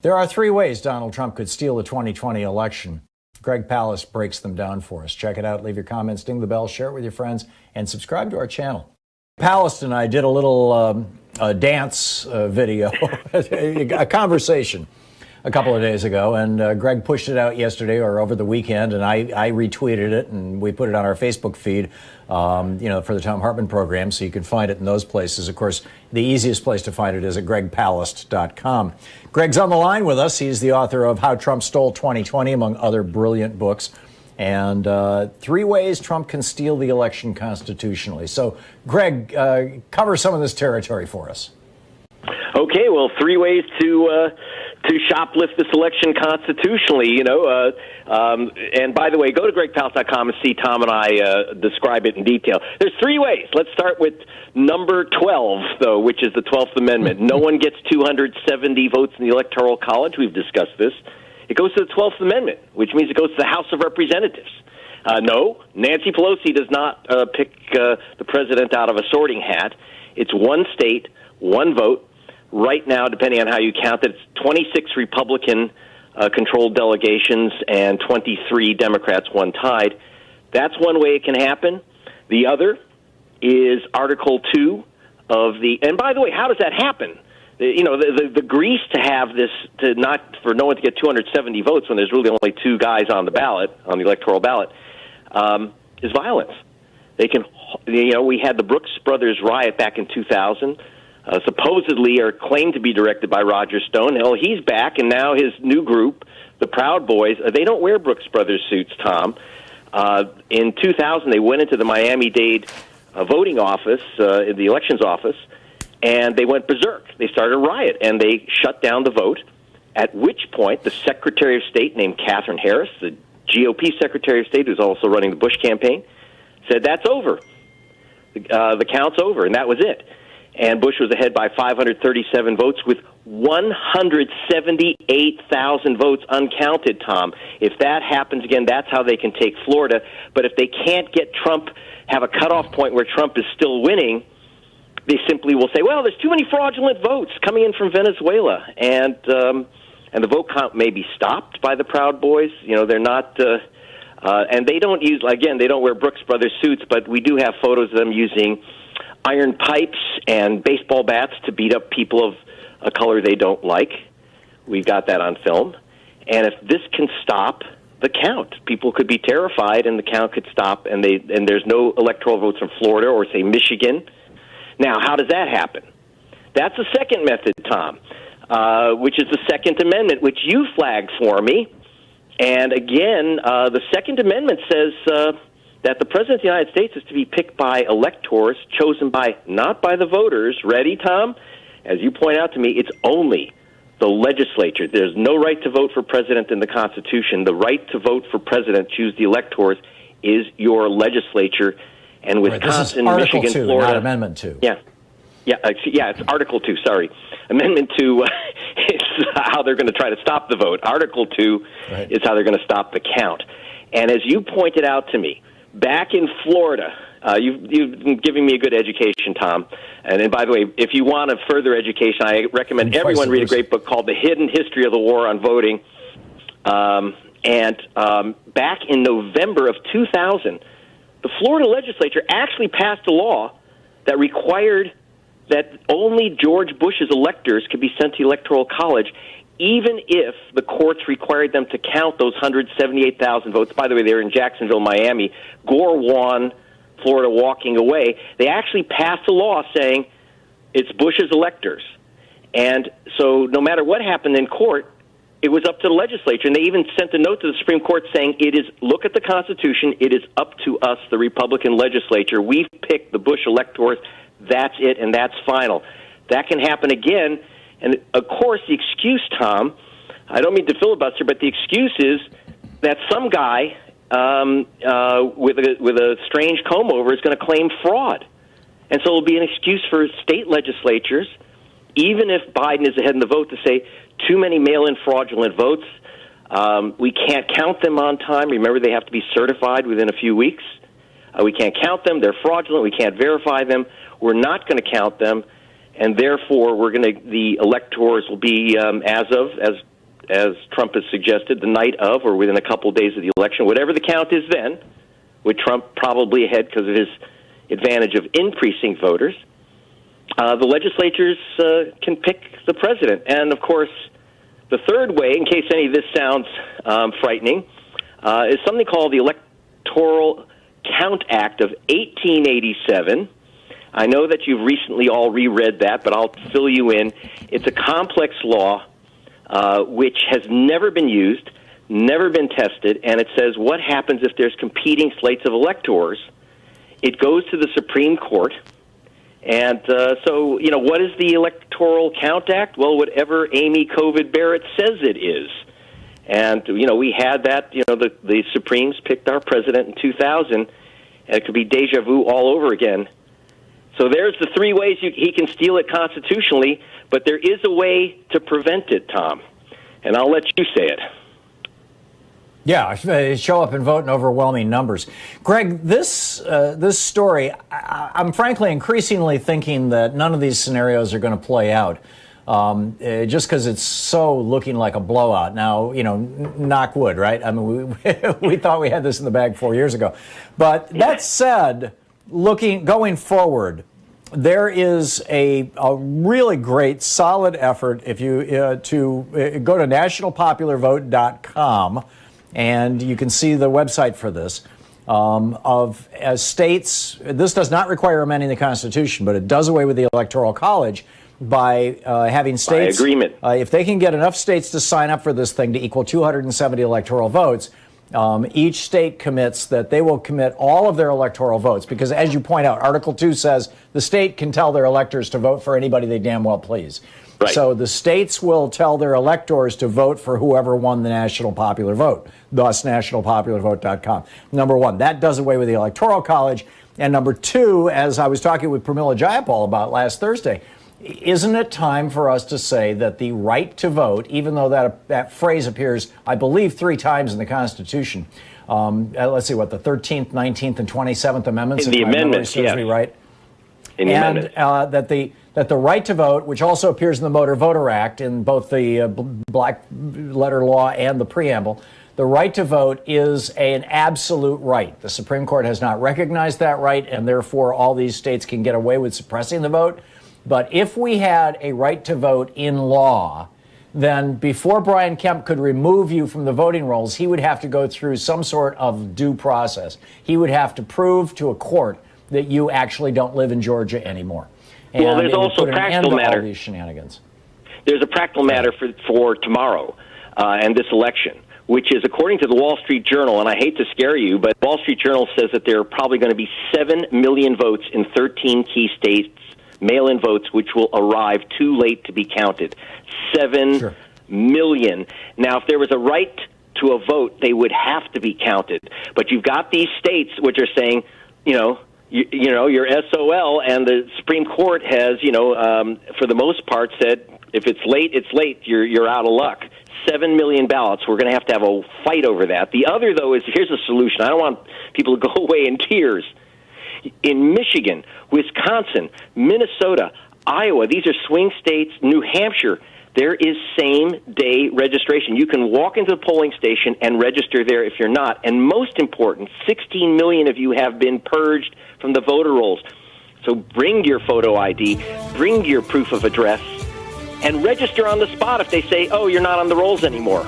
There are three ways Donald Trump could steal the 2020 election. Greg Palast breaks them down for us. Check it out, leave your comments, ding the bell, share it with your friends, and subscribe to our channel. Palast and I did a little dance video, a conversation a couple of days ago, and Greg pushed it out yesterday or over the weekend, and I retweeted it, and we put it on our Facebook feed, for the Thom Hartmann Program, so you can find it in those places. Of course, the easiest place to find it is at gregpalast.com. Greg's on the line with us. He's the author of How Trump Stole 2020, among other brilliant books, and three ways Trump can steal the election constitutionally. So, Greg, cover some of this territory for us. Okay, well, three ways to shoplift this election constitutionally, and by the way, go to gregpalast.com and see Tom and I describe it in detail. There's three ways. Let's start with number 12, though, which is the 12th Amendment. No one gets 270 votes in the Electoral College. We've discussed this. It goes to the 12th Amendment, which means it goes to the House of Representatives. No, Nancy Pelosi does not pick the president out of a sorting hat. It's one state, one vote. Right now, depending on how you count it, it's 26 Republican-controlled delegations and 23 Democrats, one tied. That's one way it can happen. The other is Article 2 of the... And by the way, how does that happen? The grease to have this, for no one to get 270 votes when there's really only two guys on the ballot, on the electoral ballot, is violence. They can... we had the Brooks Brothers riot back in 2000, supposedly or claimed to be directed by Roger Stone. Well, he's back, and now his new group, the Proud Boys, they don't wear Brooks Brothers suits, Tom. In 2000, they went into the Miami-Dade voting office, in the elections office, and they went berserk. They started a riot, and they shut down the vote, at which point the Secretary of State named Katherine Harris, the GOP Secretary of State who's also running the Bush campaign, said, that's over. The count's over, and that was it. And Bush was ahead by 537 votes with 178,000 votes uncounted, Tom. If that happens again, that's how they can take Florida. But if they can't get Trump, have a cutoff point where Trump is still winning, they simply will say, well, there's too many fraudulent votes coming in from Venezuela. And the vote count may be stopped by the Proud Boys. They're not... and they don't use, again, they don't wear Brooks Brothers suits, but we do have photos of them using iron pipes and baseball bats to beat up people of a color they don't like. We've got that on film. And if this can stop the count, people could be terrified and the count could stop, and there's no electoral votes from Florida or, say, Michigan. Now, how does that happen? That's the second method, Tom, which is the Second Amendment, which you flagged for me. And again, the Second Amendment says that the President of the United States is to be picked by electors chosen by, not by the voters. Ready, Tom? As you point out to me, it's only the legislature. There's no right to vote for president in the Constitution. The right to vote for president, choose the electors, is your legislature. And Wisconsin, right, Michigan, Article 2, Florida... not Amendment 2. Yeah, it's Article 2, sorry. Amendment 2 is how they're going to try to stop the vote. Article 2 right. is how they're going to stop the count. And as you pointed out to me, back in Florida, you've been giving me a good education, Tom. And by the way, if you want a further education, I recommend everyone read a great book called The Hidden History of the War on Voting. Back in November of 2000, the Florida legislature actually passed a law that required that only George Bush's electors could be sent to the Electoral College, even if the courts required them to count those 178,000 votes. By the way, they were in Jacksonville, Miami. Gore won, Florida walking away. They actually passed a law saying it's Bush's electors. And so no matter what happened in court, it was up to the legislature. And they even sent a note to the Supreme Court saying, look at the Constitution, it is up to us, the Republican legislature. We've picked the Bush electors. That's it, and that's final. That can happen again. And, of course, the excuse, Tom, I don't mean to filibuster, but the excuse is that some guy with a strange comb-over is going to claim fraud. And so it will be an excuse for state legislatures, even if Biden is ahead in the vote, to say too many mail-in fraudulent votes. We can't count them on time. Remember, they have to be certified within a few weeks. We can't count them. They're fraudulent. We can't verify them. We're not going to count them. And therefore, the electors will be, as as Trump has suggested, the night of or within a couple of days of the election, whatever the count is then, with Trump probably ahead because of his advantage of increasing voters, the legislatures can pick the president. And, of course, the third way, in case any of this sounds frightening, is something called the Electoral Count Act of 1887. I know that you've recently all reread that, but I'll fill you in. It's a complex law which has never been used, never been tested, and it says what happens if there's competing slates of electors. It goes to the Supreme Court, and so, what is the Electoral Count Act? Well, whatever Amy Covid Barrett says it is. And, we had that, the Supremes picked our president in 2000, and it could be deja vu all over again. So there's the three ways he can steal it constitutionally, but there is a way to prevent it, Tom. And I'll let you say it. Yeah, show up and vote in overwhelming numbers. Greg, this story, I'm frankly increasingly thinking that none of these scenarios are going to play out. Just because it's so looking like a blowout. Now, knock wood, right? I mean, we thought we had this in the bag 4 years ago. But that said, going forward, there is a really great, solid effort if you to go to nationalpopularvote.com, and you can see the website for this. As states, this does not require amending the Constitution, but it does away with the Electoral College by having states, by agreement, if they can get enough states to sign up for this thing to equal 270 electoral votes, each state commits that they will commit all of their electoral votes, because as you point out, Article 2 says the state can tell their electors to vote for anybody they damn well please. Right. So the states will tell their electors to vote for whoever won the national popular vote, thus nationalpopularvote.com. Number one, that does away with the Electoral College. And number two, as I was talking with Pramila Jayapal about last Thursday, isn't it time for us to say that the right to vote, even though that phrase appears, I believe, 3 times in the Constitution, let's see, what, the 13th, 19th, and 27th Amendments? In the amendments, serves me right. In the amendments. That the right to vote, which also appears in the Motor Voter Act in both the black letter law and the preamble, the right to vote is an absolute right. The Supreme Court has not recognized that right, and therefore all these states can get away with suppressing the vote. But if we had a right to vote in law, then before Brian Kemp could remove you from the voting rolls, he would have to go through some sort of due process. He would have to prove to a court that you actually don't live in Georgia anymore. And well, there's also a practical matter. All these shenanigans. There's a practical matter for tomorrow and this election, which is, according to the Wall Street Journal, and I hate to scare you, but the Wall Street Journal says that there are probably going to be 7 million votes in 13 key states, mail-in votes, which will arrive too late to be counted. 7 million. Now, if there was a right to a vote, they would have to be counted. But you've got these states which are saying, you're SOL, and the Supreme Court has, for the most part, said if it's late, it's late. You're out of luck. 7 million ballots. We're going to have a fight over that. The other, though, is here's a solution. I don't want people to go away in tears. In Michigan, Wisconsin, Minnesota, Iowa, these are swing states, New Hampshire, there is same-day registration. You can walk into the polling station and register there if you're not. And most important, 16 million of you have been purged from the voter rolls. So bring your photo ID, bring your proof of address, and register on the spot if they say, oh, you're not on the rolls anymore.